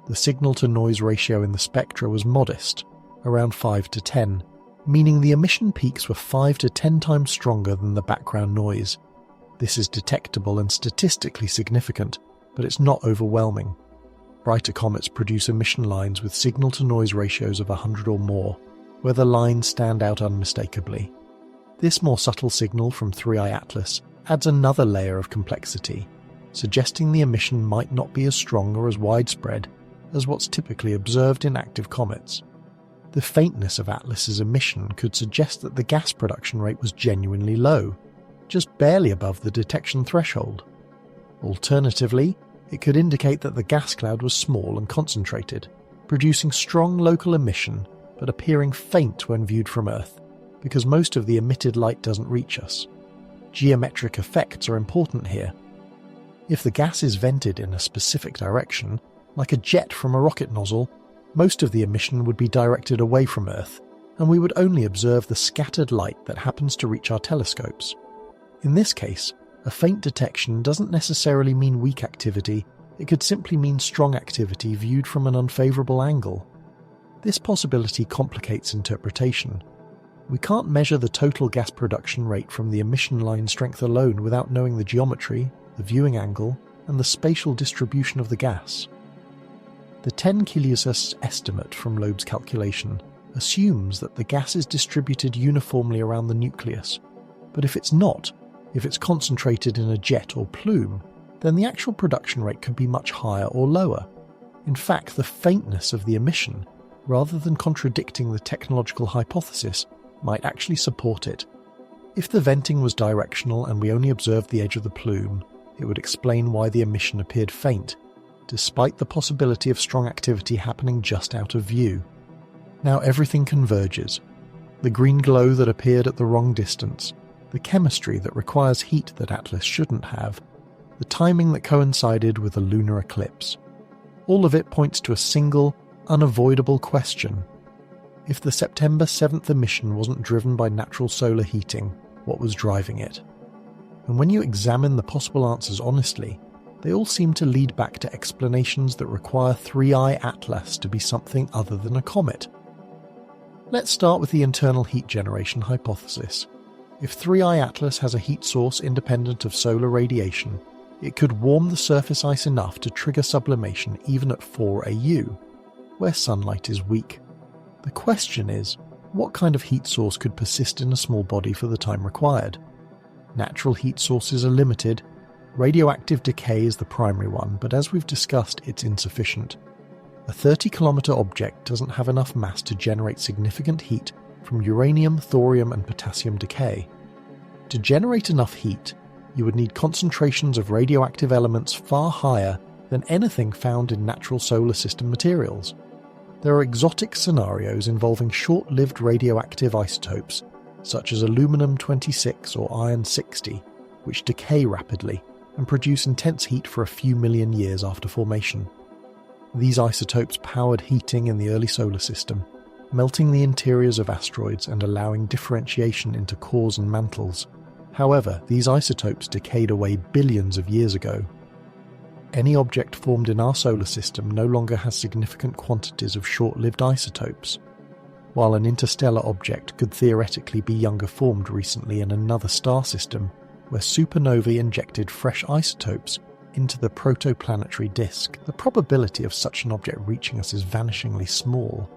The signal-to-noise ratio in the spectra was modest, around 5 to 10, meaning the emission peaks were 5 to 10 times stronger than the background noise. This is detectable and statistically significant, but it's not overwhelming. Brighter comets produce emission lines with signal-to-noise ratios of 100 or more, where the lines stand out unmistakably. This more subtle signal from 3i Atlas adds another layer of complexity, suggesting the emission might not be as strong or as widespread as what's typically observed in active comets. The faintness of Atlas's emission could suggest that the gas production rate was genuinely low, just barely above the detection threshold. Alternatively, it could indicate that the gas cloud was small and concentrated, producing strong local emission but appearing faint when viewed from Earth, because most of the emitted light doesn't reach us. Geometric effects are important here. If the gas is vented in a specific direction, like a jet from a rocket nozzle, most of the emission would be directed away from Earth, and we would only observe the scattered light that happens to reach our telescopes. In this case, a faint detection doesn't necessarily mean weak activity, it could simply mean strong activity viewed from an unfavourable angle. This possibility complicates interpretation. We can't measure the total gas production rate from the emission line strength alone without knowing the geometry, the viewing angle, and the spatial distribution of the gas. The 10 kilojoules estimate from Loeb's calculation assumes that the gas is distributed uniformly around the nucleus, but if it's not, if it's concentrated in a jet or plume, then the actual production rate could be much higher or lower. In fact, the faintness of the emission, rather than contradicting the technological hypothesis, might actually support it. If the venting was directional and we only observed the edge of the plume, it would explain why the emission appeared faint, despite the possibility of strong activity happening just out of view. Now everything converges. The green glow that appeared at the wrong distance, the chemistry that requires heat that Atlas shouldn't have, the timing that coincided with a lunar eclipse. All of it points to a single, unavoidable question. If the September 7th emission wasn't driven by natural solar heating, what was driving it? And when you examine the possible answers honestly, they all seem to lead back to explanations that require 3i Atlas to be something other than a comet. Let's start with the internal heat generation hypothesis. If 3i Atlas has a heat source independent of solar radiation, it could warm the surface ice enough to trigger sublimation even at 4 AU, where sunlight is weak. The question is, what kind of heat source could persist in a small body for the time required? Natural heat sources are limited. Radioactive decay is the primary one, but as we've discussed, it's insufficient. A 30-kilometre object doesn't have enough mass to generate significant heat from uranium, thorium and potassium decay. To generate enough heat, you would need concentrations of radioactive elements far higher than anything found in natural solar system materials. There are exotic scenarios involving short-lived radioactive isotopes, such as aluminum-26 or iron-60, which decay rapidly and produce intense heat for a few million years after formation. These isotopes powered heating in the early solar system, melting the interiors of asteroids and allowing differentiation into cores and mantles. However, these isotopes decayed away billions of years ago. Any object formed in our solar system no longer has significant quantities of short-lived isotopes, while an interstellar object could theoretically be younger formed recently in another star system where supernovae injected fresh isotopes into the protoplanetary disk. The probability of such an object reaching us is vanishingly small.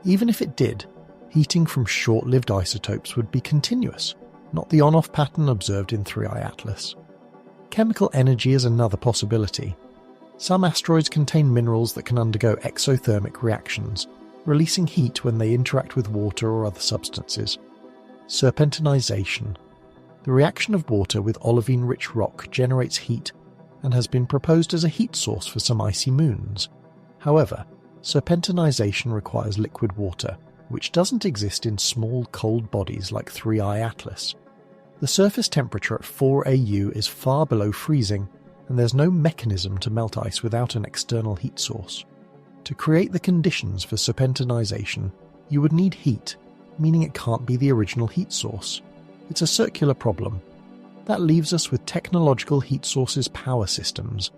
Even if it did, heating from short-lived isotopes would be continuous, not the on-off pattern observed in 3I Atlas. Chemical energy is another possibility. Some asteroids contain minerals that can undergo exothermic reactions, releasing heat when they interact with water or other substances. Serpentinization. The reaction of water with olivine-rich rock generates heat and has been proposed as a heat source for some icy moons. However, serpentinization requires liquid water, which doesn't exist in small, cold bodies like 3I Atlas. The surface temperature at 4 AU is far below freezing, and there's no mechanism to melt ice without an external heat source. To create the conditions for serpentinization, you would need heat, meaning it can't be the original heat source. It's a circular problem. That leaves us with technological heat sources power systems.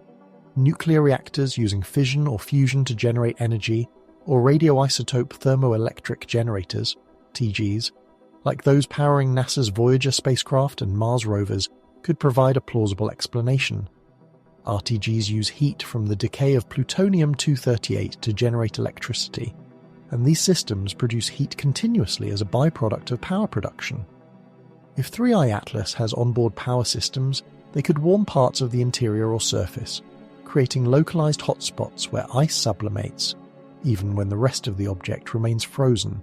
Nuclear reactors using fission or fusion to generate energy, or radioisotope thermoelectric generators, TGs, like those powering NASA's Voyager spacecraft and Mars rovers, could provide a plausible explanation. RTGs use heat from the decay of plutonium-238 to generate electricity, and these systems produce heat continuously as a byproduct of power production. If 3I Atlas has onboard power systems, they could warm parts of the interior or surface, creating localized hotspots where ice sublimates, even when the rest of the object remains frozen.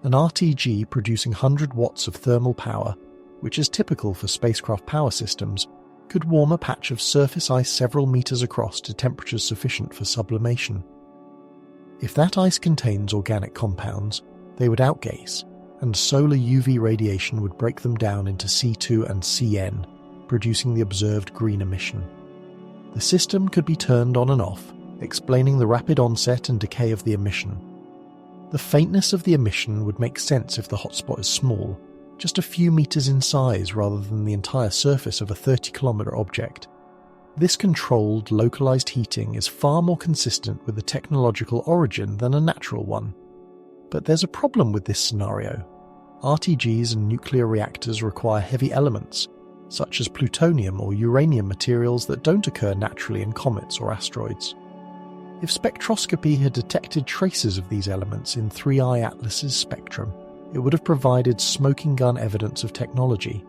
An RTG producing 100 watts of thermal power, which is typical for spacecraft power systems, could warm a patch of surface ice several meters across to temperatures sufficient for sublimation. If that ice contains organic compounds, they would outgaze, and solar UV radiation would break them down into C2 and CN, producing the observed green emission. The system could be turned on and off, explaining the rapid onset and decay of the emission. The faintness of the emission would make sense if the hotspot is small, just a few meters in size rather than the entire surface of a 30-kilometre object. This controlled, localized heating is far more consistent with a technological origin than a natural one. But there's a problem with this scenario. RTGs and nuclear reactors require heavy elements, such as plutonium or uranium materials that don't occur naturally in comets or asteroids. If spectroscopy had detected traces of these elements in 3I Atlas's spectrum, it would have provided smoking gun evidence of technology.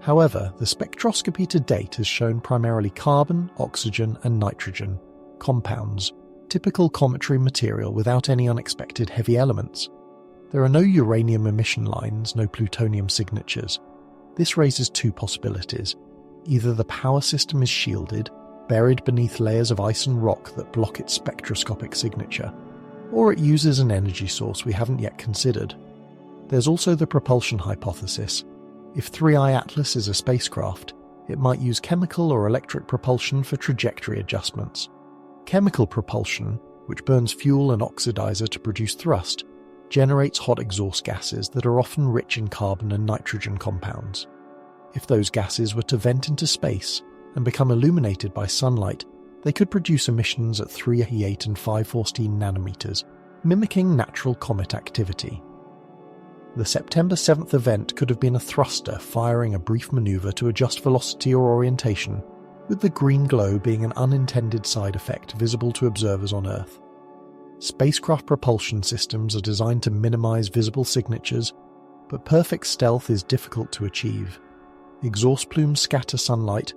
However, the spectroscopy to date has shown primarily carbon, oxygen, and nitrogen, compounds, typical cometary material without any unexpected heavy elements. There are no uranium emission lines, no plutonium signatures. This raises two possibilities. Either the power system is shielded, buried beneath layers of ice and rock that block its spectroscopic signature, or it uses an energy source we haven't yet considered. There's also the propulsion hypothesis. If 3I Atlas is a spacecraft, it might use chemical or electric propulsion for trajectory adjustments. Chemical propulsion, which burns fuel and oxidizer to produce thrust, generates hot exhaust gases that are often rich in carbon and nitrogen compounds. If those gases were to vent into space and become illuminated by sunlight, they could produce emissions at 388 and 514 nanometers, mimicking natural comet activity. The September 7th event could have been a thruster firing a brief maneuver to adjust velocity or orientation, with the green glow being an unintended side effect visible to observers on Earth. Spacecraft propulsion systems are designed to minimize visible signatures, but perfect stealth is difficult to achieve. Exhaust plumes scatter sunlight,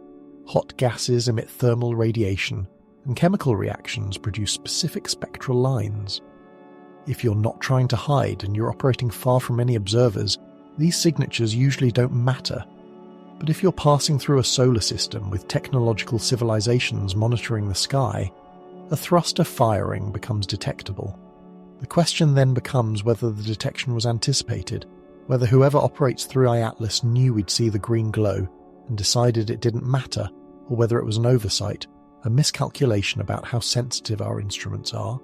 hot gases emit thermal radiation, and chemical reactions produce specific spectral lines. If you're not trying to hide and you're operating far from any observers, these signatures usually don't matter. But if you're passing through a solar system with technological civilizations monitoring the sky, a thruster firing becomes detectable. The question then becomes whether the detection was anticipated, whether whoever operates 3i Atlas knew we'd see the green glow and decided it didn't matter, or whether it was an oversight, a miscalculation about how sensitive our instruments are.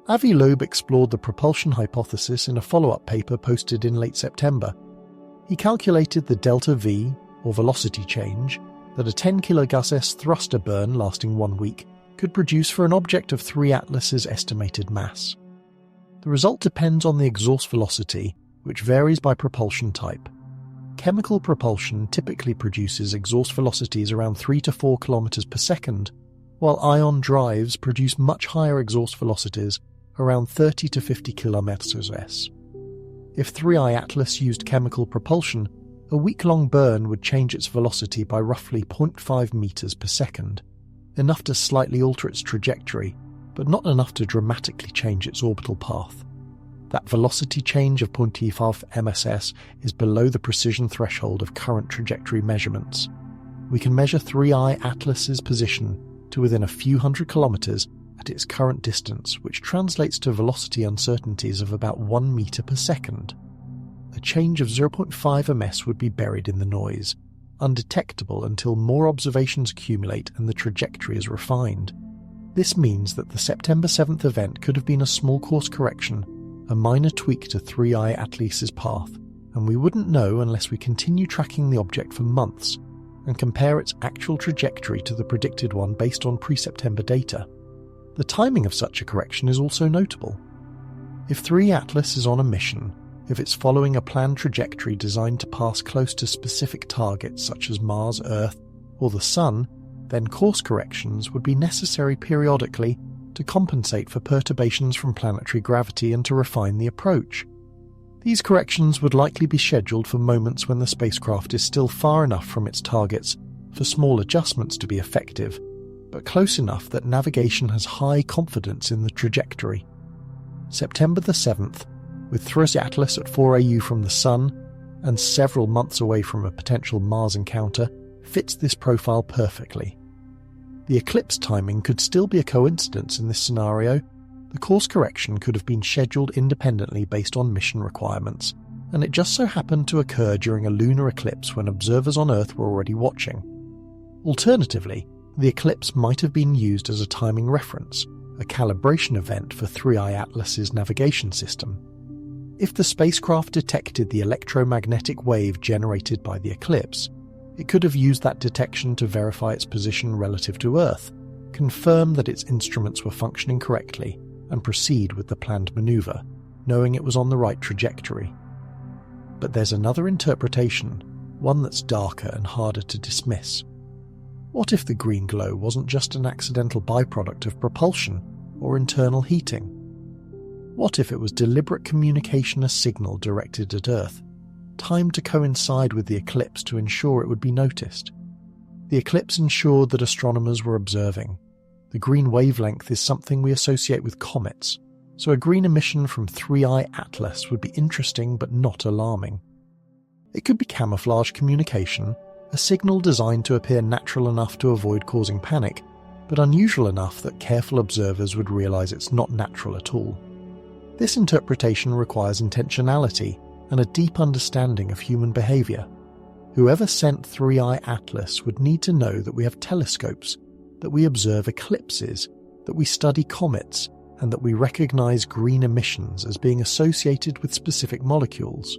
Avi Loeb explored the propulsion hypothesis in a follow-up paper posted in late September. He calculated the delta V, or velocity change, that a 10 kgs thruster burn lasting 1 week could produce for an object of 3 Atlas's estimated mass. The result depends on the exhaust velocity, which varies by propulsion type. Chemical propulsion typically produces exhaust velocities around 3 to 4 km per second, while ion drives produce much higher exhaust velocities, around 30 to 50 km/s. If 3i Atlas used chemical propulsion, a week-long burn would change its velocity by roughly 0.5 meters per second, enough to slightly alter its trajectory, but not enough to dramatically change its orbital path. That velocity change of 0.5 ms is below the precision threshold of current trajectory measurements. We can measure 3i Atlas's position to within a few hundred kilometers at its current distance, which translates to velocity uncertainties of about 1 meter per second. A change of 0.5 ms would be buried in the noise, undetectable until more observations accumulate and the trajectory is refined. This means that the September 7th event could have been a small course correction, a minor tweak to 3i Atlas's path, and we wouldn't know unless we continue tracking the object for months and compare its actual trajectory to the predicted one based on pre-September data. The timing of such a correction is also notable. If 3 Atlas is on a mission, if it's following a planned trajectory designed to pass close to specific targets such as Mars, Earth, or the Sun, then course corrections would be necessary periodically to compensate for perturbations from planetary gravity and to refine the approach. These corrections would likely be scheduled for moments when the spacecraft is still far enough from its targets for small adjustments to be effective, but close enough that navigation has high confidence in the trajectory. September the 7th, with 3i Atlas at 4 AU from the Sun and several months away from a potential Mars encounter, fits this profile perfectly. The eclipse timing could still be a coincidence in this scenario. The course correction could have been scheduled independently based on mission requirements, and it just so happened to occur during a lunar eclipse when observers on Earth were already watching. Alternatively, the eclipse might have been used as a timing reference, a calibration event for 3i Atlas's navigation system. If the spacecraft detected the electromagnetic wave generated by the eclipse, it could have used that detection to verify its position relative to Earth, confirm that its instruments were functioning correctly, and proceed with the planned maneuver, knowing it was on the right trajectory. But there's another interpretation, one that's darker and harder to dismiss. What if the green glow wasn't just an accidental byproduct of propulsion or internal heating? What if it was deliberate communication, a signal directed at Earth, timed to coincide with the eclipse to ensure it would be noticed? The eclipse ensured that astronomers were observing. The green wavelength is something we associate with comets, so a green emission from 3i Atlas would be interesting but not alarming. It could be camouflage communication, a signal designed to appear natural enough to avoid causing panic, but unusual enough that careful observers would realize it's not natural at all. This interpretation requires intentionality and a deep understanding of human behavior. Whoever sent 3i Atlas would need to know that we have telescopes, that we observe eclipses, that we study comets, and that we recognize green emissions as being associated with specific molecules.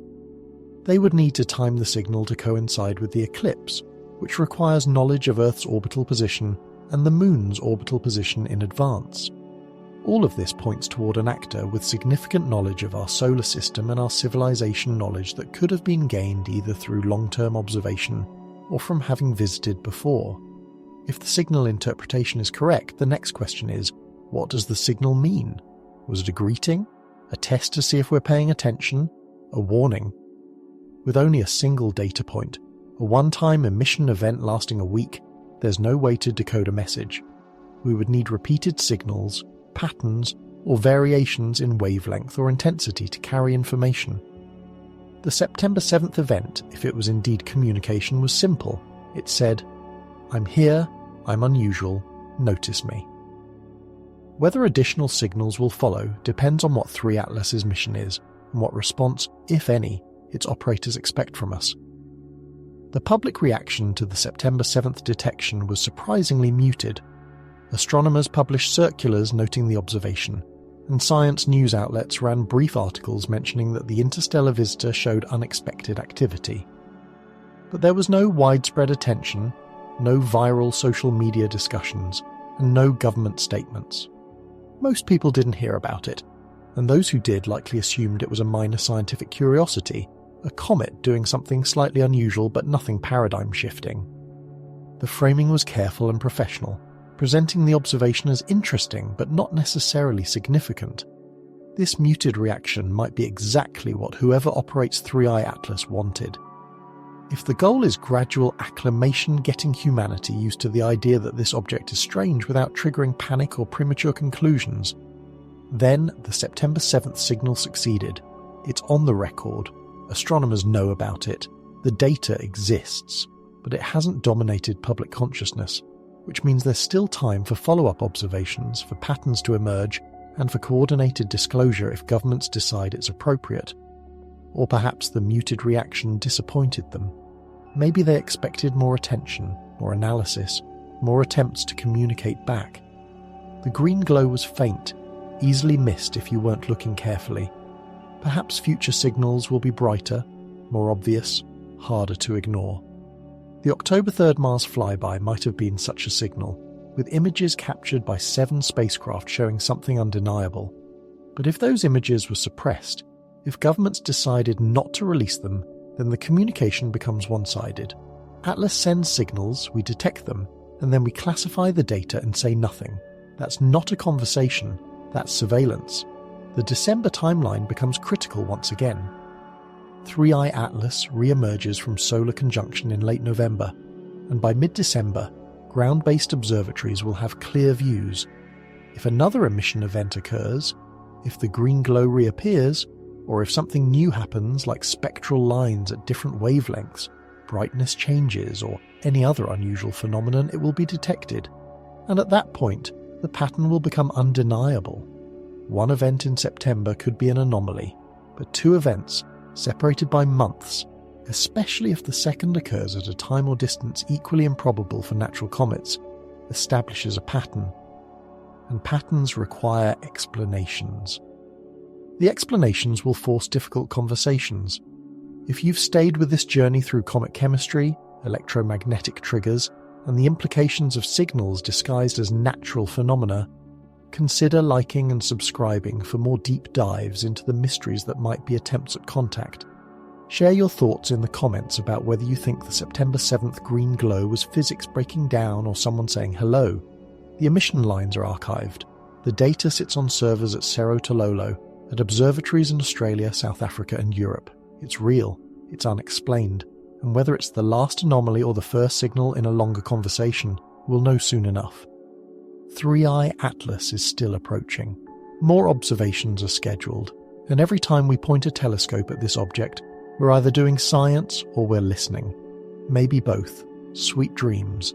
They would need to time the signal to coincide with the eclipse, which requires knowledge of Earth's orbital position and the Moon's orbital position in advance. All of this points toward an actor with significant knowledge of our solar system and our civilization knowledge that could have been gained either through long-term observation or from having visited before. If the signal interpretation is correct, the next question is, what does the signal mean? Was it a greeting? A test to see if we're paying attention? A warning? With only a single data point, a one-time emission event lasting a week, there's no way to decode a message. We would need repeated signals, patterns, or variations in wavelength or intensity to carry information. The September 7th event, if it was indeed communication, was simple. It said, "I'm here, I'm unusual, notice me." Whether additional signals will follow depends on what 3 Atlas's mission is and what response, if any, its operators expect from us. The public reaction to the September 7th detection was surprisingly muted. Astronomers published circulars noting the observation, and science news outlets ran brief articles mentioning that the interstellar visitor showed unexpected activity. But there was no widespread attention, no viral social media discussions, and no government statements. Most people didn't hear about it, and those who did likely assumed it was a minor scientific curiosity, a comet doing something slightly unusual but nothing paradigm-shifting. The framing was careful and professional, presenting the observation as interesting but not necessarily significant. This muted reaction might be exactly what whoever operates 3i Atlas wanted. If the goal is gradual acclimation, getting humanity used to the idea that this object is strange without triggering panic or premature conclusions, then the September 7th signal succeeded. It's on the record. Astronomers know about it. The data exists, but it hasn't dominated public consciousness, which means there's still time for follow-up observations, for patterns to emerge, and for coordinated disclosure if governments decide it's appropriate. Or perhaps the muted reaction disappointed them. Maybe they expected more attention, more analysis, more attempts to communicate back. The green glow was faint, easily missed if you weren't looking carefully. Perhaps future signals will be brighter, more obvious, harder to ignore. The October 3rd Mars flyby might have been such a signal, with images captured by 7 spacecraft showing something undeniable. But if those images were suppressed, if governments decided not to release them, then the communication becomes one-sided. Atlas sends signals, we detect them, and then we classify the data and say nothing. That's not a conversation, that's surveillance. The December timeline becomes critical once again. 3i Atlas re-emerges from solar conjunction in late November, and by mid-December, ground-based observatories will have clear views. If another emission event occurs, if the green glow reappears, or if something new happens like spectral lines at different wavelengths, brightness changes, or any other unusual phenomenon, it will be detected. And at that point, the pattern will become undeniable. One event in September could be an anomaly, but 2 events, separated by months, especially if the second occurs at a time or distance equally improbable for natural comets, establishes a pattern. And patterns require explanations. The explanations will force difficult conversations. If you've stayed with this journey through comet chemistry, electromagnetic triggers, and the implications of signals disguised as natural phenomena, consider liking and subscribing for more deep dives into the mysteries that might be attempts at contact. Share your thoughts in the comments about whether you think the September 7th green glow was physics breaking down or someone saying hello. The emission lines are archived. The data sits on servers at Cerro Tololo, at observatories in Australia, South Africa and Europe. It's real, it's unexplained, and whether it's the last anomaly or the first signal in a longer conversation, we'll know soon enough. 3i Atlas is still approaching. More observations are scheduled, and every time we point a telescope at this object, we're either doing science or we're listening. Maybe both. Sweet dreams.